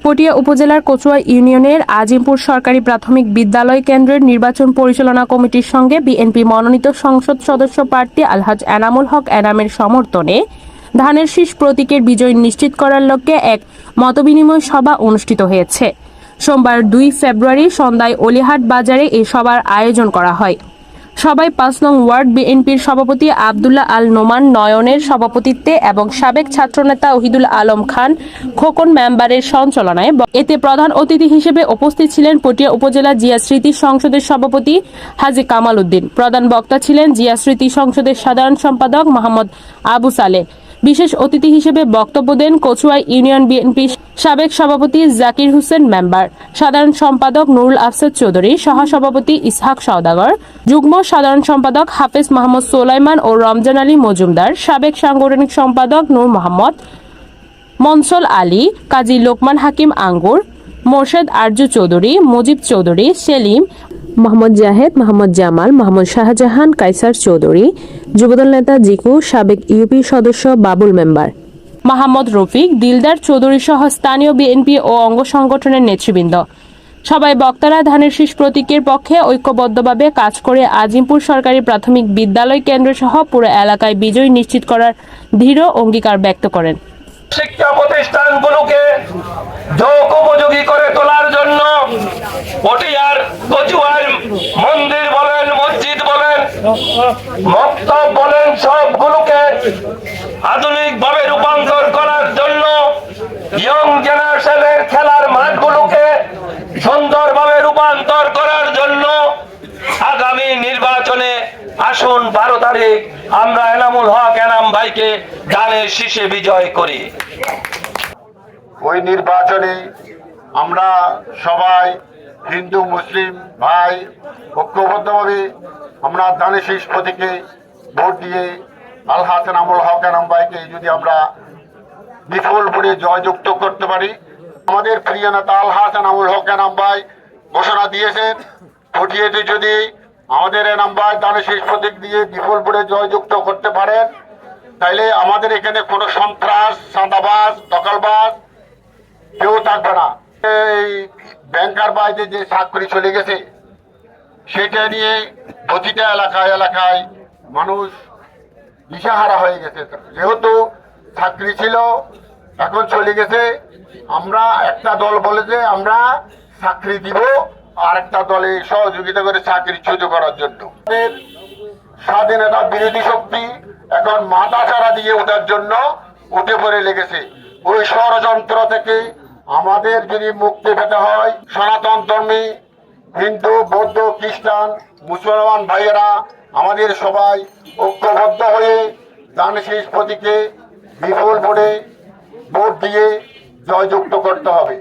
পটিয়া উপজেলার কচুয়া ইউনিয়নের আজিমপুর সরকারি প্রাথমিক বিদ্যালয় কেন্দ্রের নির্বাচন পরিচালনা কমিটির সঙ্গে বিএনপি মনোনীত সংসদ সদস্য প্রার্থী আলহাজ এনামুল হক এনামের সমর্থনে ধানের শীষ প্রতীকের বিজয় নিশ্চিত করার লক্ষ্যে এক মতবিনিময় সভা অনুষ্ঠিত হয়েছে। সোমবার 2 ফেব্রুয়ারি সন্ধ্যায় অলিহাট বাজারে এই সভার আয়োজন করা হয়। সবাই 5 নং ওয়ার্ড বিএনপির সভাপতি আব্দুল্লাহ আল নোমান নয়নের সভাপতিত্বে এবং সাবেক ছাত্রনেতা ওহিদুল আলম খান খোকন মেম্বারের সঞ্চালনায় এতে প্রধান অতিথি হিসেবে উপস্থিত ছিলেন পটিয়া উপজেলা জিয়া স্মৃতি সংসদের সভাপতি হাজী কামাল উদ্দিন। প্রধান বক্তা ছিলেন জিয়া স্মৃতি সংসদের সাধারণ সম্পাদক মোহাম্মদ আবু সালেহ। বিশেষ অতিথি হিসেবে বক্তব্য দেন কচুয়া ইউনিয়ন বিএনপি সাবেক সভাপতি জাকির হোসেন মেম্বার, সাধারণ সম্পাদক নুরুল আফসাদ চৌধুরী, সহসভাপতি ইসহাক সওদাগর, যুগ্ম সাধারণ সম্পাদক হাফেজ মোহাম্মদ সোলাইমান ও রমজান আলী মজুমদার, সাবেক সাংগঠনিক সম্পাদক নূর মোহাম্মদ, মনসল আলী, কাজী লোকমান হাকিম আঙ্গুর, মোর্শেদ আরজু চৌধুরী, মুজিব চৌধুরী, সেলিম, মোহাম্মদ জাহেদ, মোহাম্মদ জামাল, মোহাম্মদ শাহজাহান, কাইসার চৌধুরী, যুবদল নেতা জিকু, সাবেক ইউপি সদস্য বাবুল মেম্বার, মোহাম্মদ রফিক, দিলদার চৌধুরী সহ স্থানীয় বিএনপি ও অঙ্গ সংগঠনের নেতৃবৃন্দ। সবাই বক্তারা ধানের শীষ প্রতীকের পক্ষে ঐক্যবদ্ধভাবে কাজ করে আজিমপুর সরকারি প্রাথমিক বিদ্যালয় কেন্দ্র সহ পুরো এলাকায় বিজয় নিশ্চিত করার দৃঢ় অঙ্গীকার ব্যক্ত করেন। শিক্ষা প্রতিষ্ঠানগুলোকে যোগোপযোগী করে তোলার জন্য পটিয়ার কচুয়ার মন্দির বলেন, মসজিদ বলেন, মক্তব বলেন, সবগুলোকে আধুনিকভাবে রূপান্তর করার জন্য ইয়ং জেনারেশনের খেলার মাঠগুলোকে সুন্দরভাবে রূপান্তর করার জন্য আগামী নির্বাচনে আসুন 12 তারিখ আমরা এনামুল হক এনাম ভাইকে ধানের শীষে বিজয় করি। ওই নির্বাচনে আমরা সবাই হিন্দু মুসলিম ভাই ঐক্যবদ্ধভাবে আমরা ধানের শীষ প্রতীকে ভোট দিয়ে আলহাজ এনামুল হক এনাম ভাইকে যদি আমরা বিপুল ভোটে জয়যুক্ত করতে পারি, আমাদের প্রিয় নেতা আলহাজ এনামুল হক এনাম ভাই ঘোষণা দিয়েছেন ভোটিয়েতে যদি আমাদের এনাম ভাই ধানের শীষ প্রতীক দিয়ে বিপুল ভোটে জয়যুক্ত করতে পারেন, তাইলে আমাদের এখানে কোনো সন্ত্রাস, চাঁদাবাজ, দখলবাজ কেউ থাকবে না। এই ব্যাংকার বাইরে যে চাকরি চলে গেছে সেটা নিয়ে প্রতিটা এলাকায় এলাকায় মানুষ দিশাহারা হয়ে গেছে। যেহেতু চাকরি ছিল এখন চলে গেছে, আমরা একটা দল বলে যে আমরা চাকরি দিব, আর একটা দলে সহযোগিতা করে চাকরিচ্যুত করার জন্য। স্বাধীনতা বিরোধী শক্তি এখন মাথা চারা দিয়ে ওঠার জন্য উঠে পড়ে লেগেছে। ওই ষড়যন্ত্র থেকে আমাদের যদি মুক্তি পেতে হয়, সনাতন ধর্মী হিন্দু, বৌদ্ধ, খ্রিস্টান, মুসলমান ভাইয়েরা আমাদের সবাই ঐক্যবদ্ধ হয়ে ধানের শীষ প্রতীকে বিপুল ভোটে ভোট দিয়ে জয়যুক্ত করতে হবে।